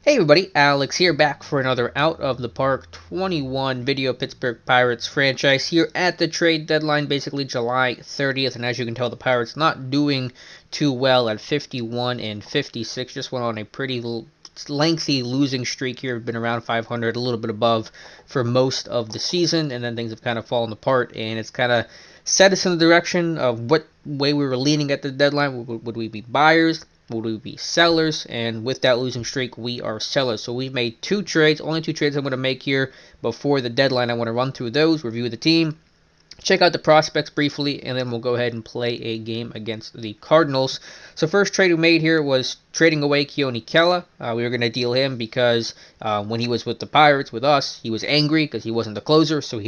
Hey everybody, Alex here, back for another Out of the Park 21 video. Pittsburgh Pirates franchise here at the trade deadline, basically July 30th, and as you can tell, the Pirates not doing too well at 51 and 56. Just went on a pretty lengthy losing streak here. Been around 500, a little bit above for most of the season, and then things have kind of fallen apart, and it's kind of set us in the direction of what way we were leaning at the deadline. Would we be buyers? Would we be sellers? And with that losing streak, we are sellers. So we've made two trades, only two trades I'm going to make here before the deadline. I want to run through those, review the team, check out the prospects briefly, and then we'll go ahead and play a game against the Cardinals. So first trade we made here was trading away Keone Kela. We were going to deal him because when he was with the Pirates, with us, he was angry because he wasn't the closer, so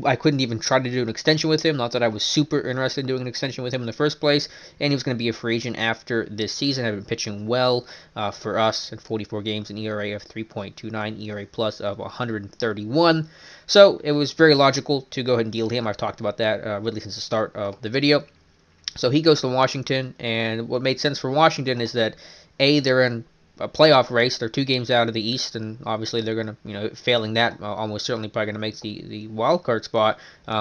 I couldn't even try to do an extension with him. Not that I was super interested in doing an extension with him in the first place, and he was going to be a free agent after this season. Had been pitching well for us in 44 games, an ERA of 3.29, ERA plus of 131. So it was very logical to go ahead and deal him. I've talked about that really since the start of the video. So he goes to Washington, and what made sense for Washington is that, A, they're in a playoff race. They're 2 games out of the East, and obviously they're going to, failing that, almost certainly probably going to make the wild card spot.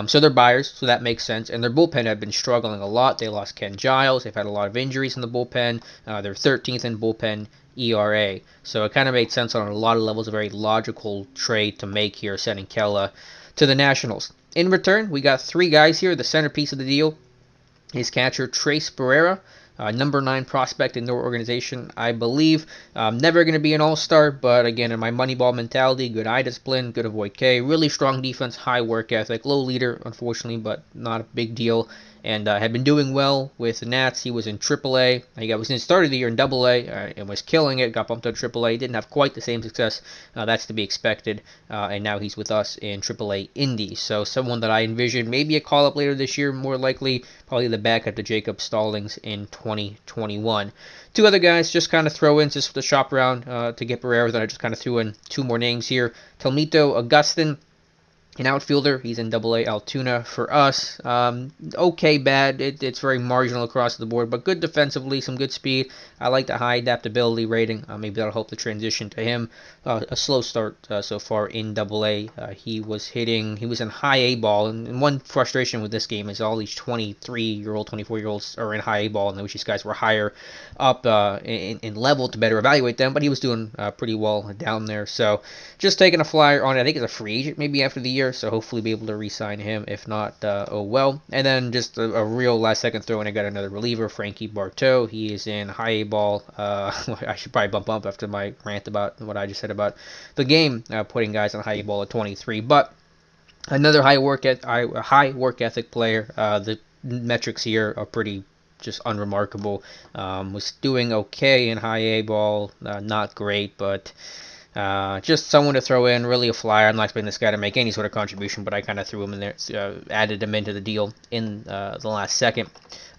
So they're buyers, so that makes sense. And their bullpen had been struggling a lot. They lost Ken Giles. They've had a lot of injuries in the bullpen. They're 13th in bullpen ERA. So it kind of made sense on a lot of levels. A very logical trade to make here, sending Kela to the Nationals. In return, we got 3 guys here. The centerpiece of the deal is catcher Trace Barrera, number 9 prospect in their organization, I believe. Never going to be an all-star, but again, in my Moneyball mentality, good eye discipline, good avoid K, really strong defense, high work ethic, low leader, unfortunately, but not a big deal. And had been doing well with the Nats. He was in AAA. He was in started the year in AA and was killing it. Got bumped to AAA. Didn't have quite the same success. That's to be expected. And now he's with us in AAA Indy. So someone that I envision maybe a call up later this year. More likely, probably the backup to Jacob Stallings in 2021. 2 other guys just kind of throw in just the shop around to get Barrera. Then I just kind of threw in 2 more names here. Telmito Augustin, an outfielder. He's in AA Altoona for us. Okay, bad. It's very marginal across the board, but good defensively, some good speed. I like the high adaptability rating. Maybe that'll help the transition to him. A slow start so far in AA. He was in high A ball, and one frustration with this game is all these 23-year-old, 24-year-olds are in high A ball, and I wish these guys were higher up in level to better evaluate them, but he was doing pretty well down there. So just taking a flyer on it. I think it's a free agent maybe after the year, so hopefully be able to re-sign him. If not, oh well. And then just a real last-second throw, and I got another reliever, Frankie Bartow. He is in high A ball. I should probably bump up after my rant about what I just said about the game, putting guys on high A ball at 23. But another high work ethic player. The metrics here are pretty just unremarkable. Was doing okay in high A ball, not great, but just someone to throw in, really a flyer. I'm not expecting this guy to make any sort of contribution, but I kind of threw him in there, added him into the deal in the last second.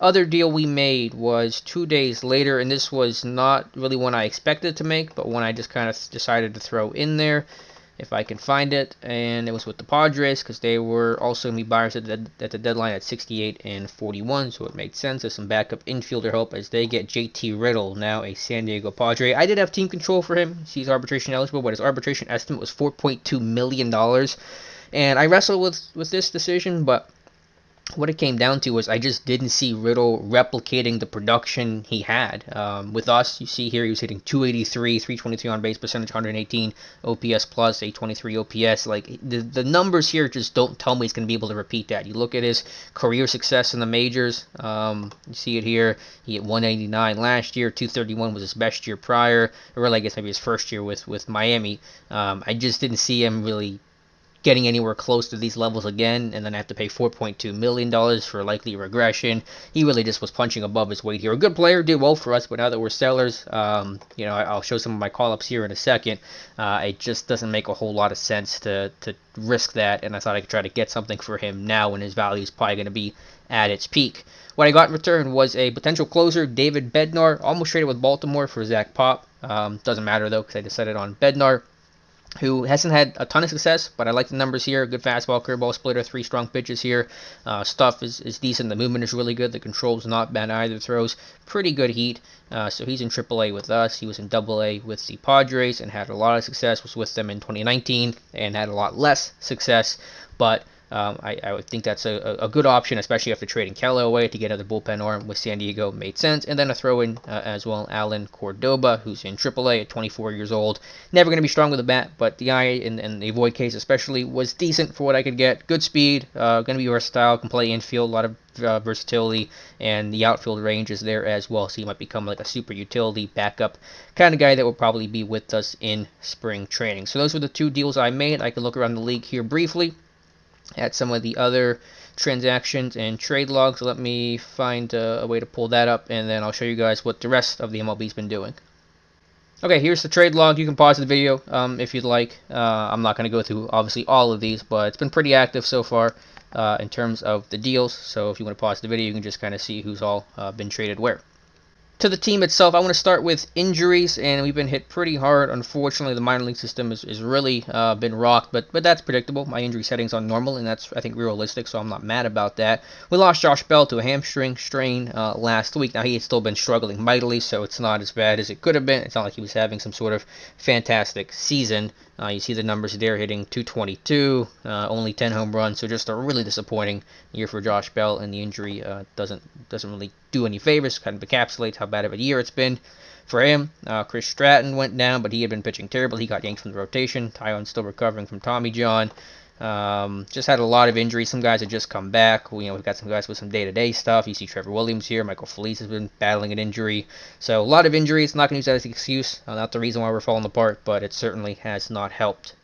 Other deal we made was 2 days later, and this was not really one I expected to make, but one I just kind of decided to throw in there, if I can find it, and it was with the Padres, because they were also going to be buyers at the deadline at 68 and 41, so it made sense as some backup infielder help as they get JT Riddle, now a San Diego Padre. I did have team control for him. He's arbitration eligible, but his arbitration estimate was $4.2 million, and I wrestled with this decision, but what it came down to was I just didn't see Riddle replicating the production he had. With us, you see here he was hitting 283, 323 on base percentage, 118 OPS plus, 823 OPS. Like the numbers here just don't tell me he's going to be able to repeat that. You look at his career success in the majors. You see it here. He hit 189 last year. 231 was his best year prior. Or really, I guess maybe his first year with Miami. I just didn't see him really getting anywhere close to these levels again, and then I have to pay $4.2 million for likely regression. He really just was punching above his weight here. A good player, did well for us, but now that we're sellers, I'll show some of my call-ups here in a second. It just doesn't make a whole lot of sense to risk that, and I thought I could try to get something for him now when his value is probably going to be at its peak. What I got in return was a potential closer, David Bednar, almost traded with Baltimore for Zach Pop. Doesn't matter, though, because I decided on Bednar. who hasn't had a ton of success, but I like the numbers here. Good fastball, curveball, splitter, 3 strong pitches here. Stuff is decent. The movement is really good. The control's not bad either. Throws pretty good heat. So he's in AAA with us. He was in AA with the Padres and had a lot of success. Was with them in 2019 and had a lot less success, but I would think that's a good option, especially after trading Kela away to get another bullpen arm with San Diego. Made sense. And then a throw in as well, Alan Cordoba, who's in AAA at 24 years old. Never going to be strong with the bat, but the eye in the avoid case especially was decent for what I could get. Good speed, going to be versatile, can play infield, a lot of versatility, and the outfield range is there as well, so he might become like a super utility backup kind of guy that will probably be with us in spring training. So those were the 2 deals I made. I could look around the league here briefly at some of the other transactions and trade logs. Let me find a way to pull that up, and then I'll show you guys what the rest of the MLB's been doing. Okay, here's the trade log. You can pause the video if you'd like. I'm not going to go through, obviously, all of these, but it's been pretty active so far in terms of the deals. So if you want to pause the video, you can just kind of see who's all been traded where. To the team itself, I want to start with injuries, and we've been hit pretty hard. Unfortunately, the minor league system is really been rocked, but that's predictable. My injury setting's on normal, and that's, I think, realistic, so I'm not mad about that. We lost Josh Bell to a hamstring strain last week. Now, he had still been struggling mightily, so it's not as bad as it could have been. It's not like he was having some sort of fantastic season. You see the numbers there, hitting .222, only 10 home runs, so just a really disappointing year for Josh Bell, and the injury doesn't really do any favors. Kind of encapsulates how bad of a year it's been for him. Chris Stratton went down, but he had been pitching terrible. He got yanked from the rotation. Tyone's still recovering from Tommy John. Just had a lot of injuries. Some guys have just come back. We've got some guys with some day-to-day stuff. You see Trevor Williams here. Michael Felice has been battling an injury. So a lot of injuries. Not going to use that as an excuse. Not the reason why we're falling apart, but it certainly has not helped.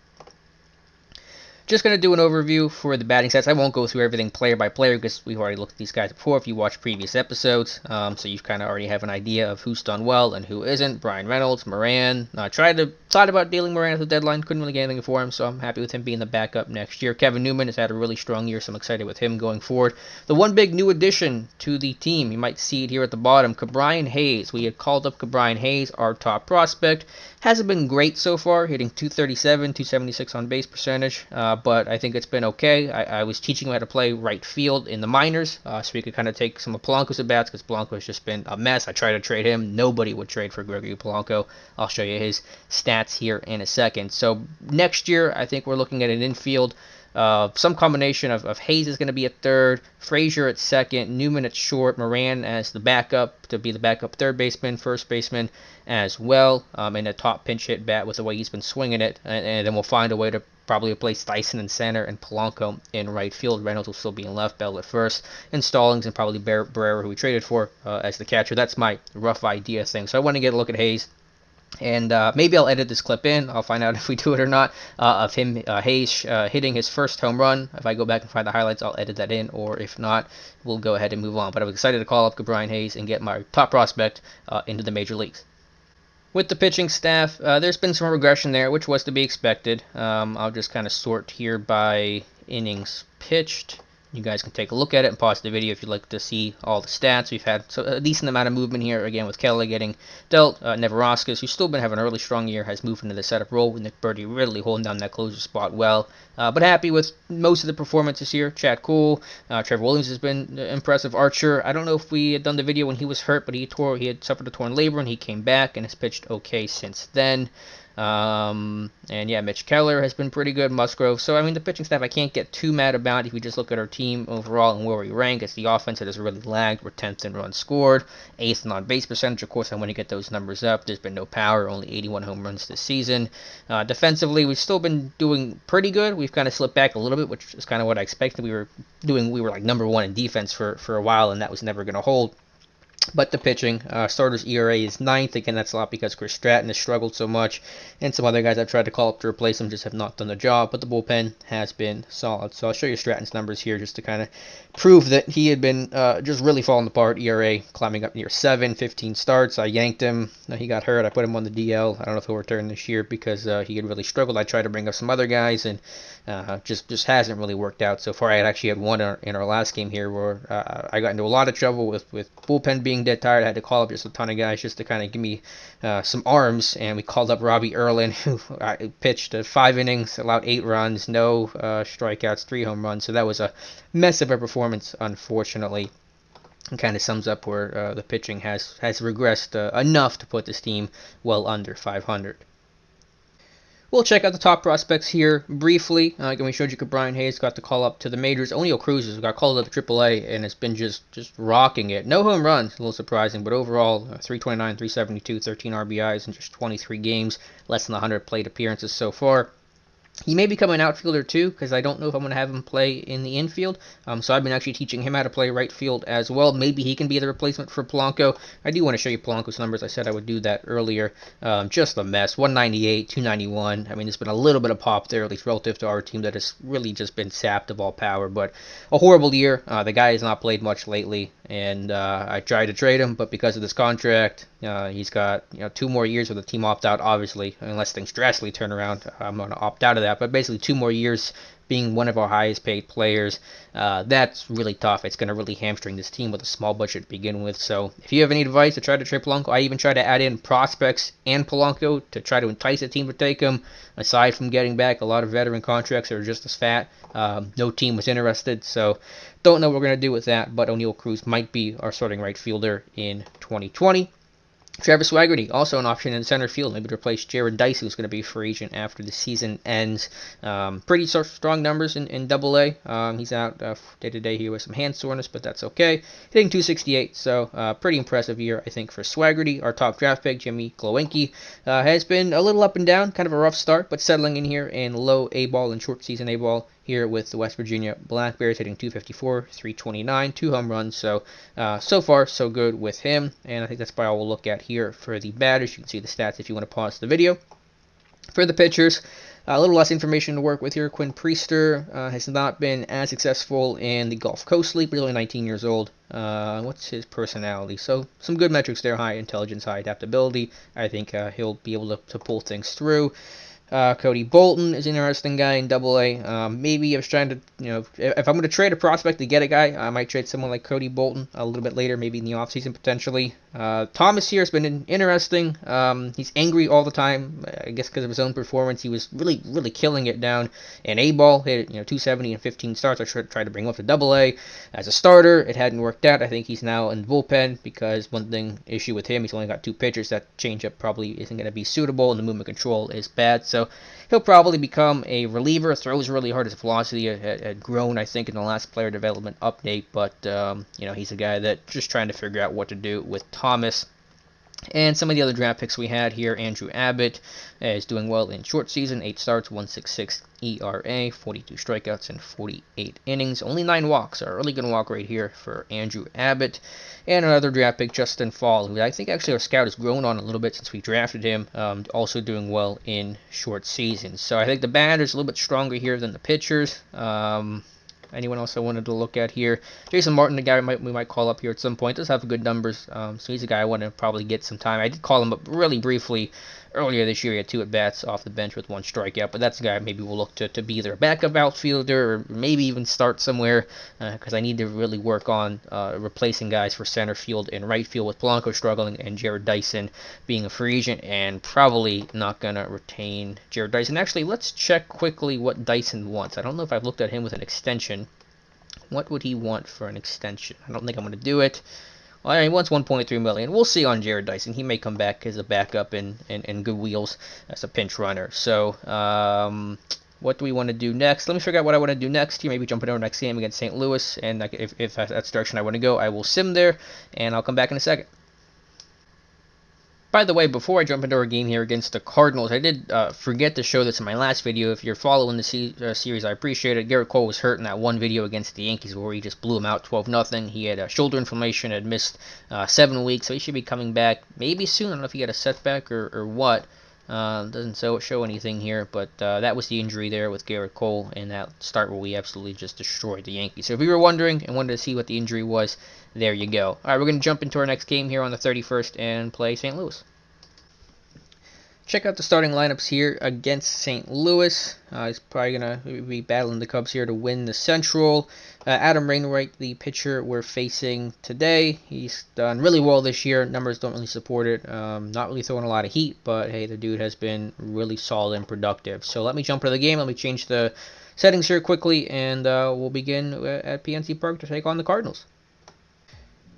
Just going to do an overview for the batting stats. I won't go through everything player by player because we've already looked at these guys before if you watch previous episodes. So you kind of already have an idea of who's done well and who isn't. Brian Reynolds, Moran. Thought about dealing Moran at the deadline. Couldn't really get anything for him, so I'm happy with him being the backup next year. Kevin Newman has had a really strong year, so I'm excited with him going forward. The one big new addition to the team, you might see it here at the bottom, Ke'Bryan Hayes. We had called up Ke'Bryan Hayes, our top prospect. Hasn't been great so far, hitting .237, .276 on base percentage, but I think it's been okay. I was teaching him how to play right field in the minors, so we could kind of take some of Polanco's at bats because Polanco has just been a mess. I tried to trade him. Nobody would trade for Gregory Polanco. I'll show you his stats here in a second. So next year, I think we're looking at an infield. Some combination of Hayes is going to be at third, Frazier at second, Newman at short, Moran as the backup to be the backup third baseman, first baseman as well, and a top pinch hit bat with the way he's been swinging it, and then we'll find a way to probably replace Dyson in center and Polanco in right field. Reynolds will still be in left, Bell at first, and Stallings and probably Barrera, who we traded for, as the catcher. That's my rough idea thing. So I want to get a look at Hayes. And maybe I'll edit this clip in. I'll find out if we do it or not. Of him, Hayes, hitting his first home run. If I go back and find the highlights, I'll edit that in. Or if not, we'll go ahead and move on. But I was excited to call up Ke'Bryan Hayes and get my top prospect into the major leagues. With the pitching staff, there's been some regression there, which was to be expected. I'll just kind of sort here by innings pitched. You guys can take a look at it and pause the video if you'd like to see all the stats. We've had a decent amount of movement here, again, with Kela getting dealt. Neverauskas, who's still been having a really strong year, has moved into the setup role, with Nick Birdie really holding down that closer spot well. But happy with most of the performances here. Chad Kuhl, Trevor Williams has been impressive. Archer, I don't know if we had done the video when he was hurt, but he had suffered a torn labrum, and he came back and has pitched okay since then. And yeah, Mitch Keller has been pretty good, Musgrove. So I mean, the pitching staff I can't get too mad about if we just look at our team overall and where we rank. It's the offense that has really lagged. We're 10th in runs scored, 8th in on base percentage. Of course, I want to get those numbers up. There's been no power, only 81 home runs this season. Defensively, we've still been doing pretty good. We've kind of slipped back a little bit, which is kind of what I expected. We were like number one in defense for a while, and that was never going to hold. But the pitching, starters ERA is 9th. Again, that's a lot because Chris Stratton has struggled so much, and some other guys I've tried to call up to replace him just have not done the job. But the bullpen has been solid. So I'll show you Stratton's numbers here just to kind of prove that he had been just really falling apart. ERA climbing up near 7, 15 starts. I yanked him. He got hurt. I put him on the DL. I don't know if he'll return this year because he had really struggled. I tried to bring up some other guys, and just hasn't really worked out so far. I had actually had one in our last game here where I got into a lot of trouble with bullpen being being dead tired, I had to call up just a ton of guys just to kind of give me some arms, and we called up Robbie Erlin, who pitched 5 innings, allowed 8 runs, no strikeouts, 3 home runs. So that was a mess of a performance, unfortunately. And kind of sums up where the pitching has regressed enough to put this team well under 500. We'll check out the top prospects here briefly. Like we showed you, Brian Hayes got the call up to the majors. O'Neill Cruz has got called up to AAA and has been just rocking it. No home runs, a little surprising, but overall 329, 372, 13 RBIs in just 23 games, less than 100 plate appearances so far. He may become an outfielder too, because I don't know if I'm going to have him play in the infield. So I've been actually teaching him how to play right field as well. Maybe he can be the replacement for Polanco. I do want to show you Polanco's numbers. I said I would do that earlier. Just a mess. 198, 291. I mean, there's been a little bit of pop there, at least relative to our team that has really just been sapped of all power. But a horrible year. The guy has not played much lately, and I tried to trade him, but because of this contract, he's got 2 more years with the team opt out. Obviously, unless things drastically turn around, I'm going to opt out of that. But basically 2 more years being one of our highest paid players, that's really tough. It's going to really hamstring this team with a small budget to begin with. So if you have any advice to try to trade Polanco, I even try to add in prospects and Polanco to try to entice the team to take him. Aside from getting back a lot of veteran contracts that are just as fat, no team was interested. So don't know what we're going to do with that, but O'Neill Cruz might be our starting right fielder in 2020. Travis Swaggerty, also an option in center field, maybe to replace Jared Dice, who's going to be a free agent after the season ends. Pretty strong numbers in Double-A. He's out day-to-day here with some hand soreness, but that's okay. Hitting 268, so pretty impressive year, I think, for Swaggerty. Our top draft pick, Jimmy Glowinski, has been a little up and down, kind of a rough start, but settling in here in low A-ball and short season A-ball here with the West Virginia Black Bears, hitting 254, 329, 2 home runs. So far, so good with him. And I think that's probably all we'll look at here for the batters. You can see the stats if you want to pause the video. For the pitchers, a little less information to work with here. Quinn Priester has not been as successful in the Gulf Coast League, but he's only 19 years old. What's his personality? So some good metrics there, high intelligence, high adaptability. I think he'll be able to pull things through. Cody Bolton is an interesting guy in Double-A. Maybe I was trying to, if I'm going to trade a prospect to get a guy, I might trade someone like Cody Bolton a little bit later, maybe in the offseason potentially. Thomas here has been interesting. He's angry all the time, I guess because of his own performance. He was really killing it down in A-ball, hit 270 and 15 starts. I tried to bring him up to Double-A as a starter. It hadn't worked out. I think he's now in the bullpen because one issue with him, he's only got 2 pitchers. That changeup probably isn't going to be suitable, and the movement control is bad. So he'll probably become a reliever. Throws really hard. His velocity had grown, I think, in the last player development update. But he's a guy that just trying to figure out what to do with Thomas. And some of the other draft picks we had here, Andrew Abbott is doing well in short season, 8 starts, 1.66 ERA, 42 strikeouts in 48 innings, only 9 walks, a really good walk rate here for Andrew Abbott. And another draft pick, Justin Fall, who I think actually our scout has grown on a little bit since we drafted him, also doing well in short season. So I think the batter's a little bit stronger here than the pitchers. Anyone else I wanted to look at here? Jason Martin, the guy we might call up here at some point, does have good numbers. So he's a guy I want to probably get some time. I did call him up really briefly earlier this year. He had 2 at-bats off the bench with 1 strikeout. But that's a guy maybe we'll look to be either a backup outfielder or maybe even start somewhere because I need to really work on replacing guys for center field and right field with Polanco struggling and Jared Dyson being a free agent and probably not going to retain Jared Dyson. Actually, let's check quickly what Dyson wants. I don't know if I've looked at him with an extension. What would he want for an extension? I don't think I'm going to do it. Well, he wants $1.3 million. We'll see on Jared Dyson. He may come back as a backup and good wheels as a pinch runner. So, what do we want to do next? Let me figure out what I want to do next here. Maybe jump into our next game against St. Louis. And if that's the direction I want to go, I will sim there. And I'll come back in a second. By the way, before I jump into our game here against the Cardinals, I did forget to show this in my last video. If you're following the series, I appreciate it. Garrett Cole was hurt in that one video against the Yankees where he just blew him out 12-0. He had shoulder inflammation, had missed 7 weeks, so he should be coming back maybe soon. I don't know if he had a setback or what. Doesn't show anything here, but that was the injury there with Garrett Cole in that start where we absolutely just destroyed the Yankees. So if you were wondering and wanted to see what the injury was, there you go. All right, we're going to jump into our next game here on the 31st and play St. Louis. Check out the starting lineups here against St. Louis. He's probably going to be battling the Cubs here to win the Central. Adam Wainwright, the pitcher we're facing today. He's done really well this year. Numbers don't really support it. Not really throwing a lot of heat, but hey, the dude has been really solid and productive. So let me jump into the game. Let me change the settings here quickly, and we'll begin at PNC Park to take on the Cardinals.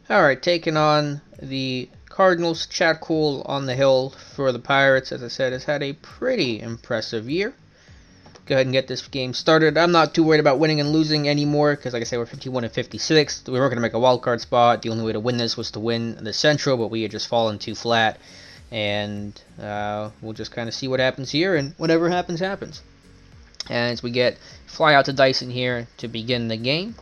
Alright, taking on the Cardinals. Chad Kuhl on the hill for the Pirates, as I said, has had a pretty impressive year. Go ahead and get this game started. I'm not too worried about winning and losing anymore, because like I said, we're 51 and 56. We weren't going to make a wild card spot. The only way to win this was to win the Central, but we had just fallen too flat. And we'll just kind of see what happens here, and whatever happens, happens. And as we fly out to Dyson here to begin the game.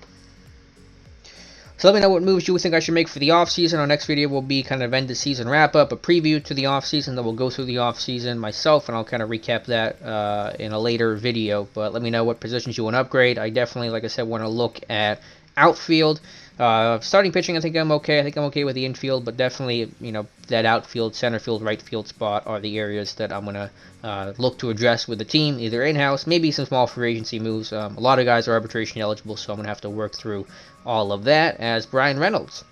So let me know what moves you think I should make for the offseason. Our next video will be kind of end of season wrap up, a preview to the offseason. Then we'll go through the offseason myself, and I'll kind of recap that in a later video. But let me know what positions you want to upgrade. I definitely, like I said, want to look at outfield. Starting pitching, I think I'm okay. I think I'm okay with the infield, but definitely, that outfield, center field, right field spot are the areas that I'm going to look to address with the team, either in-house, maybe some small free agency moves. A lot of guys are arbitration eligible, so I'm going to have to work through all of that as Bryan Reynolds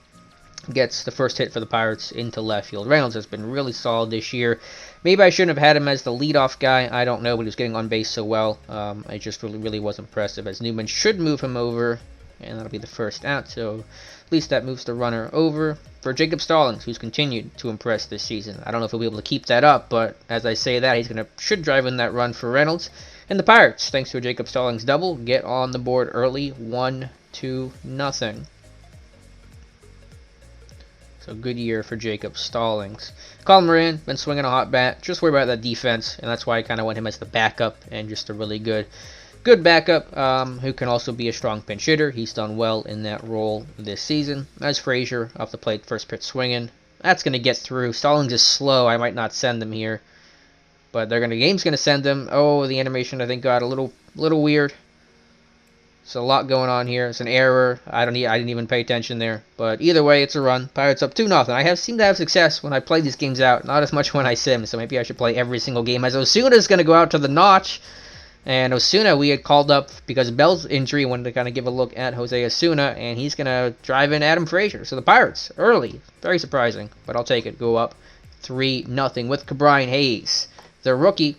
gets the first hit for the Pirates into left field. Reynolds has been really solid this year. Maybe I shouldn't have had him as the leadoff guy. I don't know, but he was getting on base so well. I just really was impressive, as Newman should move him over, and that'll be the first out, so at least that moves the runner over for Jacob Stallings, who's continued to impress this season. I don't know if he'll be able to keep that up, but as I say that, should drive in that run for Reynolds. And the Pirates, thanks to a Jacob Stallings double, get on the board early, 1-0. So good year for Jacob Stallings. Colin Moran, been swinging a hot bat. Just worry about that defense, and that's why I kind of want him as the backup, and just a really good backup who can also be a strong pinch hitter. He's done well in that role this season. As Frazier off the plate, first pitch swinging. That's going to get through. Stallings is slow. I might not send him here, but the game's going to send him. Oh, the animation I think got a little weird. It's a lot going on here. It's an error. I didn't even pay attention there. But either way, it's a run. Pirates up 2-0. I seem to have success when I play these games out. Not as much when I sim. So maybe I should play every single game. As Osuna's going to go out to the notch. And Osuna, we had called up because of Bell's injury. Wanted to kind of give a look at Jose Osuna, and he's going to drive in Adam Frazier. So the Pirates, early, very surprising, but I'll take it. Go up 3-0 with Ke'Bryan Hayes, the rookie,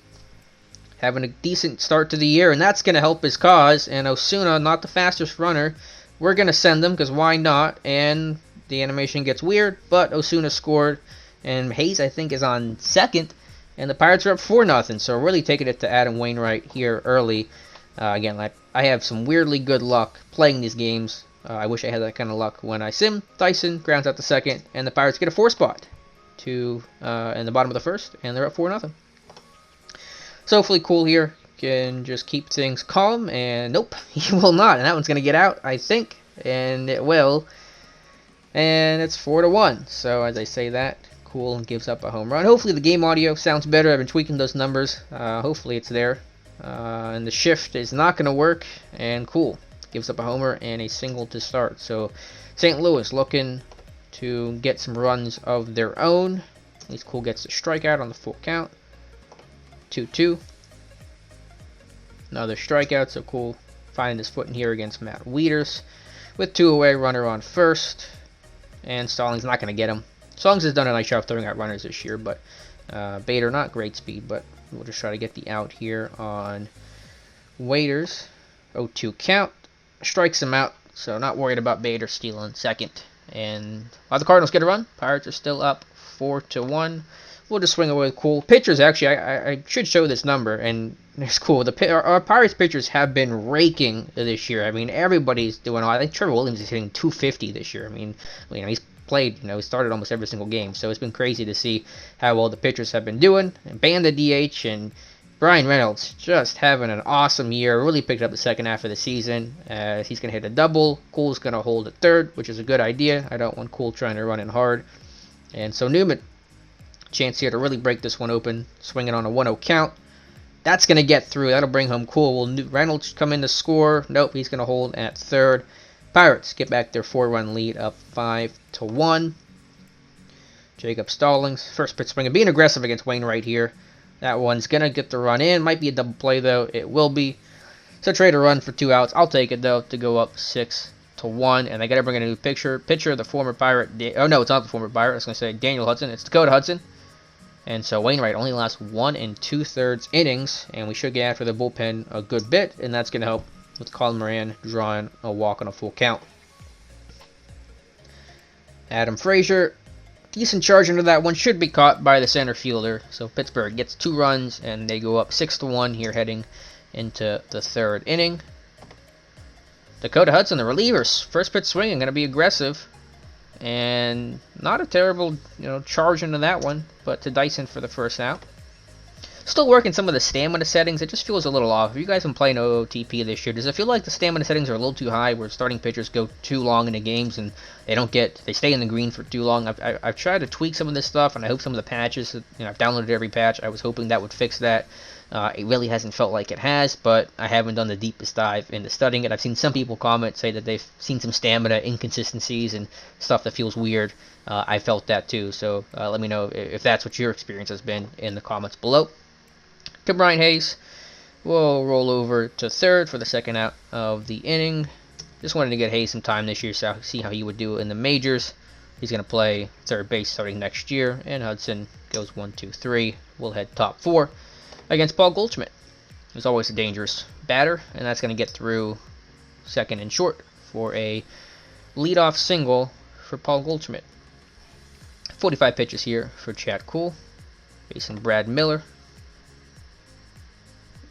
having a decent start to the year, and that's going to help his cause. And Osuna, not the fastest runner, we're going to send him because why not? And the animation gets weird, but Osuna scored, and Hayes, I think, is on second. And the Pirates are up 4-0, so really taking it to Adam Wainwright here early. Again, I have some weirdly good luck playing these games. I wish I had that kind of luck when I sim. Dyson grounds out the second, and the Pirates get a 4 spot in the bottom of the first, and they're up 4-0. So hopefully Kuhl here can just keep things calm, and nope, he will not. And that one's going to get out, I think, and it will. And it's 4-1. So as I say that, Kuhl gives up a home run. Hopefully the game audio sounds better. I've been tweaking those numbers. Hopefully it's there. And the shift is not going to work. And Kuhl gives up a homer and a single to start. So St. Louis looking to get some runs of their own. At least Kuhl gets a strikeout on the full count. 2-2. Another strikeout. So Kuhl finding his footing here against Matt Wieters. With 2 away, runner on first. And Stallings not going to get him. Stallings has done a nice job throwing out runners this year, but Bader, not great speed, but we'll just try to get the out here on Waiters. 0-2 count. Strikes him out, so not worried about Bader stealing second. And while the Cardinals get a run, Pirates are still up 4-1. We'll just swing away with Kuhl. Pitchers, actually, I should show this number, and it's cool. Our Pirates pitchers have been raking this year. I mean, everybody's doing all. I think Trevor Williams is hitting 250 this year. I mean, he's played, he started almost every single game, so it's been crazy to see how well the pitchers have been doing. And banned the DH, and Bryan Reynolds just having an awesome year. Really picked up the second half of the season. He's going to hit a double. Kuhl's going to hold at third, which is a good idea. I don't want Kuhl trying to run in hard. And so Newman, chance here to really break this one open, swinging on a 1-0 count. That's going to get through. That'll bring home Kuhl. Will Reynolds come in to score? Nope, he's going to hold at third. Pirates get back their 4-run lead up 5-1. Jacob Stallings, first pitch swinging, being aggressive against Wainwright here. That one's going to get the run in. Might be a double play, though. It will be. So trade a run for 2 outs. I'll take it, though, to go up 6-1. And they got to bring in a new pitcher. Pitcher, the former Pirate. Oh, no, it's not the former Pirate. I was going to say Daniel Hudson. It's Dakota Hudson. And so Wainwright only lasts 1 2/3 innings. And we should get after the bullpen a good bit. And that's going to help with Colin Moran drawing a walk on a full count. Adam Frazier. Decent charge into that one. Should be caught by the center fielder. So Pittsburgh gets 2 runs. And they go up 6-1 here heading into the 3rd inning. Dakota Hudson, the relievers, first pitch swinging, going to be aggressive, and not a terrible, charge into that one, but to Dyson for the first out. Still working some of the stamina settings. It just feels a little off. If you guys have been playing OOTP this year, does it feel like the stamina settings are a little too high, where starting pitchers go too long into games and they stay in the green for too long? I've tried to tweak some of this stuff, and I hope some of the patches, I've downloaded every patch. I was hoping that would fix that. It really hasn't felt like it has, but I haven't done the deepest dive into studying it. I've seen some people comment, say that they've seen some stamina inconsistencies and stuff that feels weird. I felt that too, so let me know if that's what your experience has been in the comments below. Keone Hayes will roll over to 3rd for the 2nd out of the inning. Just wanted to get Hayes some time this year, so see how he would do in the majors. He's going to play 3rd base starting next year, and Hudson goes 1, 2, 3. We'll head top 4 against Paul Goldschmidt. He's always a dangerous batter, and that's going to get through 2nd and short for a leadoff single for Paul Goldschmidt. 45 pitches here for Chad Kuhl, facing Brad Miller.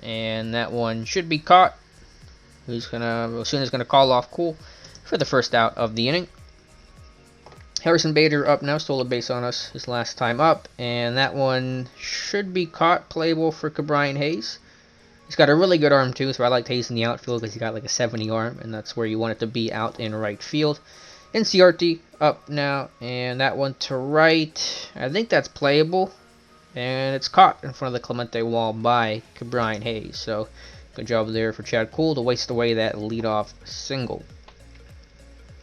And that one should be caught. Osuna's gonna call off Kuhl for the first out of the inning. Harrison Bader up now, stole a base on us his last time up, and that one should be caught, playable for Keone Hayes. He's got a really good arm too, so I like Hayes in the outfield because he's got like a 70 arm, and that's where you want it to be, out in right field. NCRT up now, and that one to right. I think that's playable. And it's caught in front of the Clemente wall by Keone Hayes. So, good job there for Chad Kuhl to waste away that leadoff single.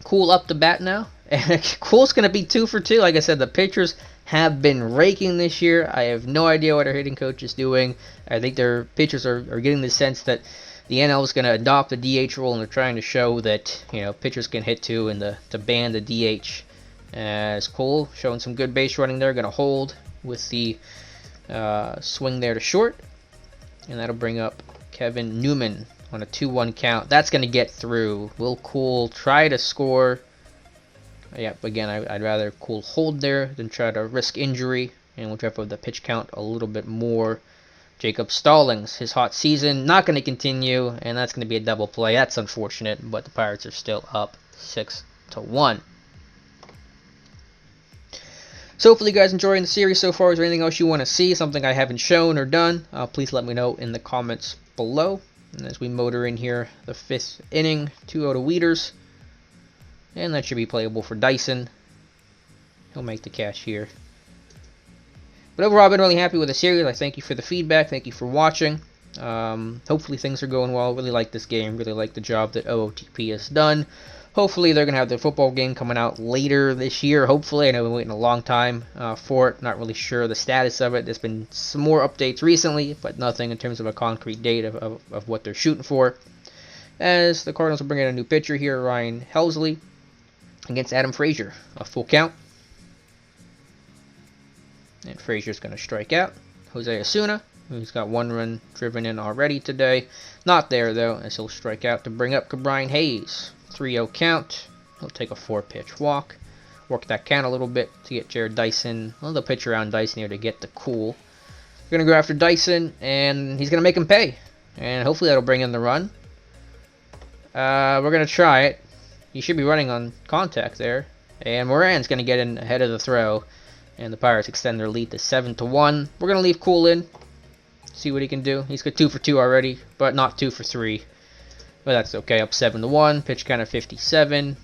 Kuhl up to bat now. And Kuhl's going to be 2 for 2. Like I said, the pitchers have been raking this year. I have no idea what our hitting coach is doing. I think their pitchers are getting the sense that the NL is going to adopt the DH rule, and they're trying to show that pitchers can hit too, and to ban the DH. As Kuhl showing some good base running there, going to hold with the swing there to short, and that'll bring up Kevin Newman on a 2-1 count. That's going to get through. Will Kuhl try to score? Yep, again, I'd rather Kuhl hold there than try to risk injury, and we'll drop up the pitch count a little bit more. Jacob Stallings, his hot season, not going to continue, and that's going to be a double play. That's unfortunate, but the Pirates are still up 6-1. So hopefully you guys enjoying the series so far. Is there anything else you want to see, something I haven't shown or done? Please let me know in the comments below. And as we motor in here, the 5th inning, 2-0 to Wieters. And that should be playable for Dyson. He'll make the catch here. But overall, I've been really happy with the series. I thank you for the feedback. Thank you for watching. Hopefully things are going well. Really like this game. Really like the job that OOTP has done. Hopefully they're going to have their football game coming out later this year. Hopefully. I know we've been waiting a long time for it. Not really sure the status of it. There's been some more updates recently, but nothing in terms of a concrete date of what they're shooting for. As the Cardinals will bring in a new pitcher here, Ryan Helsley, against Adam Frazier. A full count. And Frazier's going to strike out. Jose Osuna, who's got 1 run driven in already today. Not there, though, as he'll strike out to bring up Keone Hayes. 3-0 count. He'll take a 4-pitch walk. Work that count a little bit to get Jared Dyson. Well, they'll pitch around Dyson here to get the Kuhl. We're going to go after Dyson, and he's going to make him pay. And hopefully that'll bring in the run. We're going to try it. He should be running on contact there. And Moran's going to get in ahead of the throw. And the Pirates extend their lead to 7-1. We're going to leave Kuhl in. See what he can do. He's got 2 for 2 already, but not 2 for 3. But that's okay. Up 7-1. Pitch count of 57.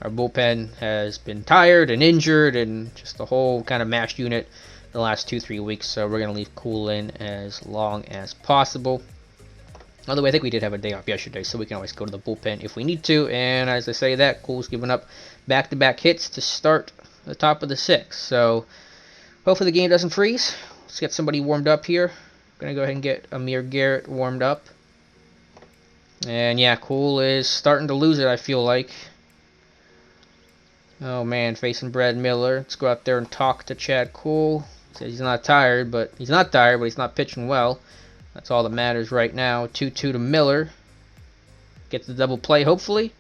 Our bullpen has been tired and injured and just the whole kind of mashed unit the last 2-3 weeks. So we're going to leave Kuhl in as long as possible. Although I think we did have a day off yesterday, so we can always go to the bullpen if we need to. And as I say that, Kuhl's giving up back-to-back hits to start the top of the 6th. So hopefully the game doesn't freeze. Let's get somebody warmed up here Gonna go ahead and get Amir Garrett warmed up. And yeah, Cole is starting to lose it, I feel like. Oh man, facing Brad Miller. Let's go out there and talk to Chad Cole. Says he's not tired, but he's not pitching well. That's all that matters right now. 2-2 to Miller. Get the double play, hopefully.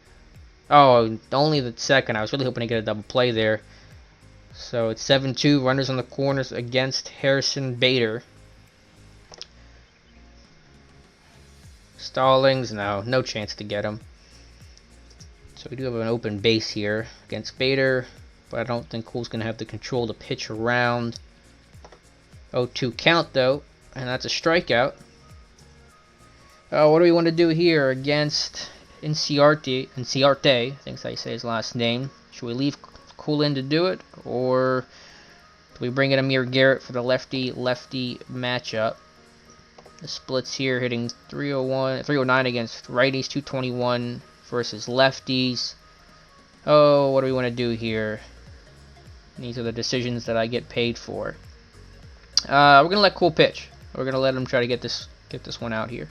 Oh, only the second. I was really hoping to get a double play there. So it's 7-2. Runners on the corners against Harrison Bader. Stallings, no chance to get him. So we do have an open base here against Bader, but I don't think Cole's going to have the control to pitch around. 0-2 count though, and that's a strikeout. What do we want to do here against Inciarte? I think that's how you say his last name. Should we leave Cole in to do it, or do we bring in Amir Garrett for the lefty-lefty matchup? The splits here hitting 309 against righties, 221 versus lefties. Oh, what do we want to do here? These are the decisions that I get paid for. We're gonna let Cole pitch. We're gonna let him try to get this one out here.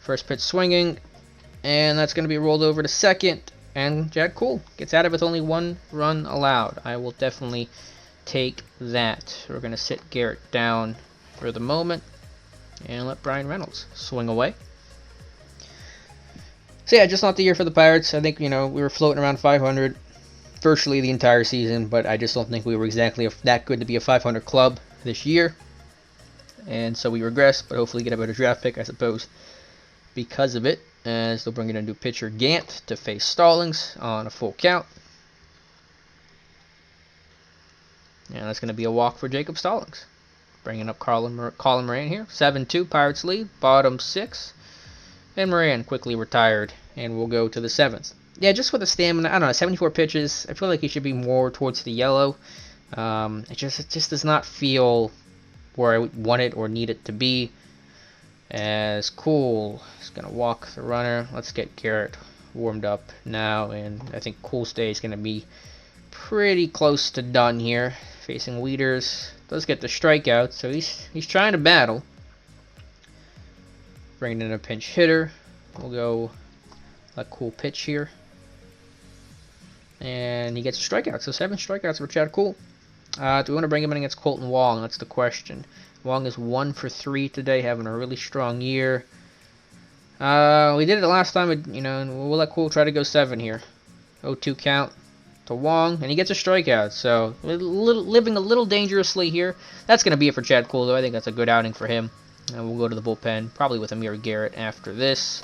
First pitch swinging, and that's gonna be rolled over to second. And Chad Cole gets out of it with only 1 run allowed. I will definitely take that. We're gonna sit Garrett down for the moment and let Brian Reynolds swing away. So yeah, just not the year for the Pirates. I think, we were floating around 500 virtually the entire season, but I just don't think we were exactly that good to be a 500 club this year. And so we regress, but hopefully get a better draft pick, I suppose, because of it. And still bringing in a new pitcher, Gant, to face Stallings on a full count. And that's going to be a walk for Jacob Stallings. Bringing up Colin Moran here. 7-2, Pirates lead, bottom 6. And Moran quickly retired, and we'll go to the 7th. Yeah, just with the stamina, I don't know, 74 pitches. I feel like he should be more towards the yellow. It just does not feel where I want it or need it to be. As Cole is going to walk the runner. Let's get Garrett warmed up now, and I think Cole's day is going to be pretty close to done here. Facing Weeders, does get the strikeout, so he's trying to battle. Bringing in a pinch hitter. We'll go let Cole pitch here. And he gets a strikeout, so 7 strikeouts for Chad Cole. Do we want to bring him in against Colton Wong? That's the question. Wong is 1 for 3 today, having a really strong year. We did it last time, and we'll let Cole try to go 7 here. 0-2 count to Wong, and he gets a strikeout, so living a little dangerously here. That's going to be it for Chad Cole, though. I think that's a good outing for him. And we'll go to the bullpen, probably with Amir Garrett after this.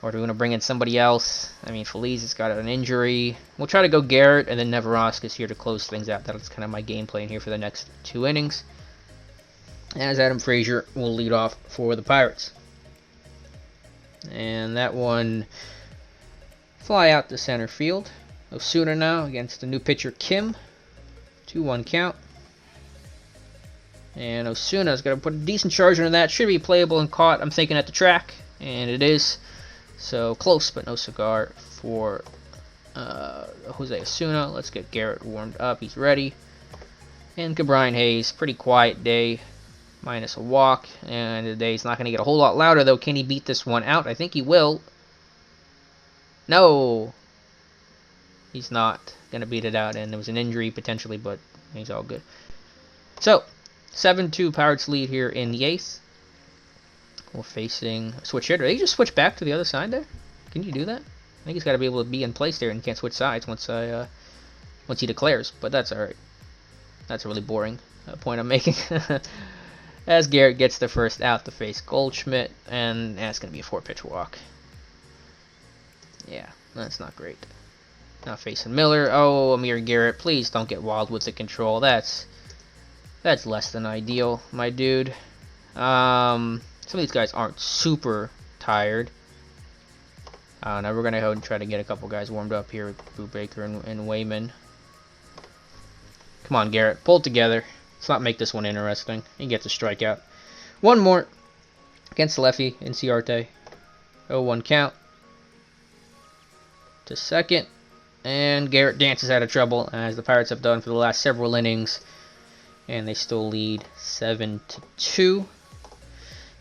Or do we want to bring in somebody else? I mean, Feliz has got an injury. We'll try to go Garrett, and then Neverask is here to close things out. That's kind of my game plan here for the next 2 innings. As Adam Frazier will lead off for the Pirates. And that one fly out to center field. Osuna now against the new pitcher Kim. 2-1 count. And Osuna is going to put a decent charge into that. Should be playable and caught, I'm thinking, at the track. And it is. So close, but no cigar for Jose Osuna. Let's get Garrett warmed up. He's ready. And Brian Hayes, pretty quiet day. Minus a walk. And the day's not going to get a whole lot louder, though. Can he beat this one out? I think he will. No. He's not going to beat it out. And there was an injury, potentially, but he's all good. So, 7-2 Pirates lead here in the 8th. We're facing a switch hitter. Did he just switch back to the other side there? Can you do that? I think he's got to be able to be in place there and can't switch sides once he declares. But that's alright. That's a really boring point I'm making. As Garrett gets the first out to face Goldschmidt. And that's going to be a 4-pitch walk. Yeah, that's not great. Now facing Miller. Oh, Amir Garrett. Please don't get wild with the control. That's less than ideal, my dude. Some of these guys aren't super tired. Now we're going to go and try to get a couple guys warmed up here with Brubaker and Wayman. Come on, Garrett. Pull it together. Let's not make this one interesting. He gets a strikeout. One more against lefty, Inciarte. 0-1 count. To second. And Garrett dances out of trouble, as the Pirates have done for the last several innings. And they still lead 7-2.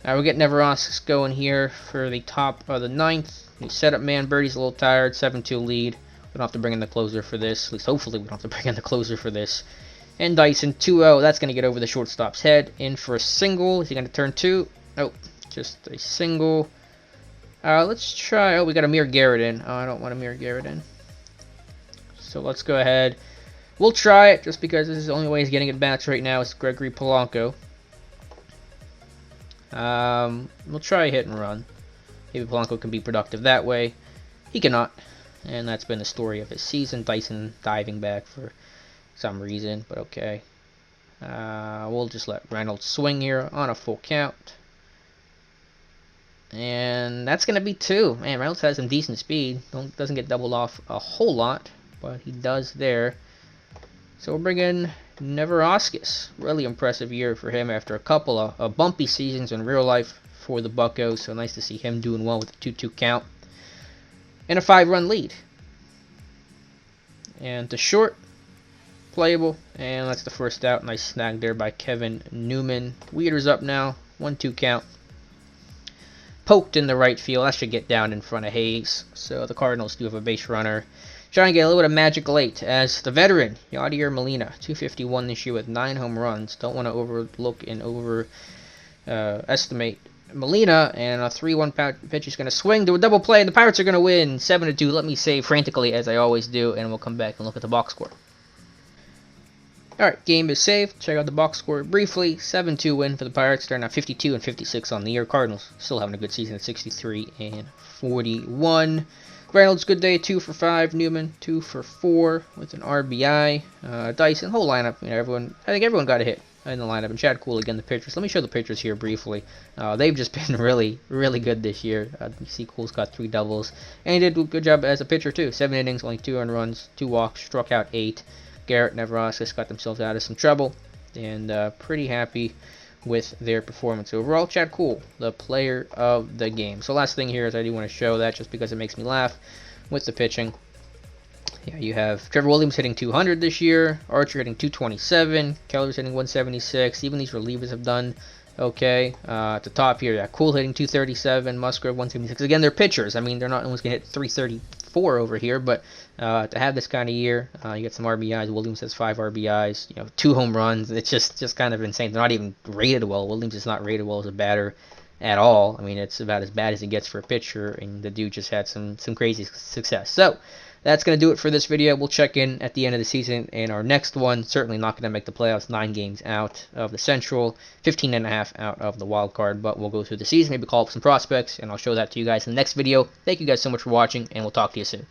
We're getting Neveraskis going here for the top of the 9th. The setup man, Birdie's a little tired, 7-2 lead. We don't have to bring in the closer for this. At least hopefully we don't have to bring in the closer for this. And Dyson, 2-0. That's going to get over the shortstop's head. In for a single. Is he going to turn 2? Nope. Just a single. Let's try... Oh, we got Amir Garrett in. Oh, I don't want Amir Garrett in. So let's go ahead. We'll try it, just because this is the only way he's getting at bats right now is Gregory Polanco. We'll try a hit and run. Maybe Polanco can be productive that way. He cannot. And that's been the story of his season. Dyson diving back for some reason, but okay. We'll just let Reynolds swing here on a full count. And that's going to be 2. Man, Reynolds has some decent speed. Doesn't get doubled off a whole lot, but he does there. So we'll bring in Neveraskis. Really impressive year for him after a couple of bumpy seasons in real life for the Buccos. So nice to see him doing well with a 2-2 count. And a 5-run lead. And to short, playable. And that's the first out. Nice snag there by Kevin Newman. Weeder's up now. 1-2 count. Poked in the right field. That should get down in front of Hayes. So the Cardinals do have a base runner. Trying to get a little bit of magic late as the veteran, Yadier Molina, 251 this year with 9 home runs. Don't want to overlook and overestimate Molina. And a 3-1 pitch is going to swing to a double play, and the Pirates are going to win 7-2. Let me say frantically, as I always do, and we'll come back and look at the box score. Alright, game is saved. Check out the box score briefly. 7-2 win for the Pirates. They're now 52 and 56 on the year. Cardinals still having a good season at 63 and 41. Reynolds, good day, 2 for 5. Newman, 2 for 4 with an RBI. Dyson, whole lineup. You know, I think everyone got a hit in the lineup. And Chad Kuhl again, the pitchers. Let me show the pitchers here briefly. They've just been really, really good this year. You see, Kuhl's got 3 doubles, and he did a good job as a pitcher too. 7 innings, only 2 earned runs, 2 walks, struck out 8. Garrett, Neveraskis got themselves out of some trouble, and pretty happy with their performance overall. Chad Kuhl, the player of the game. So last thing here is I do want to show that just because it makes me laugh with the pitching. Yeah, you have Trevor Williams hitting 200 this year, Archer hitting 227, Keller's hitting 176. Even these relievers have done okay. At the top here, yeah, Kuhl hitting 237, Musgrove 176. Again, they're pitchers. I mean, they're not always going to hit 334 over here, but to have this kind of year, you get some RBIs. Williams has 5 RBIs, 2 home runs. It's just kind of insane. They're not even rated well. Williams is not rated well as a batter at all. I mean, it's about as bad as it gets for a pitcher, and the dude just had some crazy success. So that's going to do it for this video. We'll check in at the end of the season in our next one. Certainly not going to make the playoffs. 9 games out of the Central, 15.5 out of the wild card, but we'll go through the season, maybe call up some prospects, and I'll show that to you guys in the next video. Thank you guys so much for watching, and we'll talk to you soon.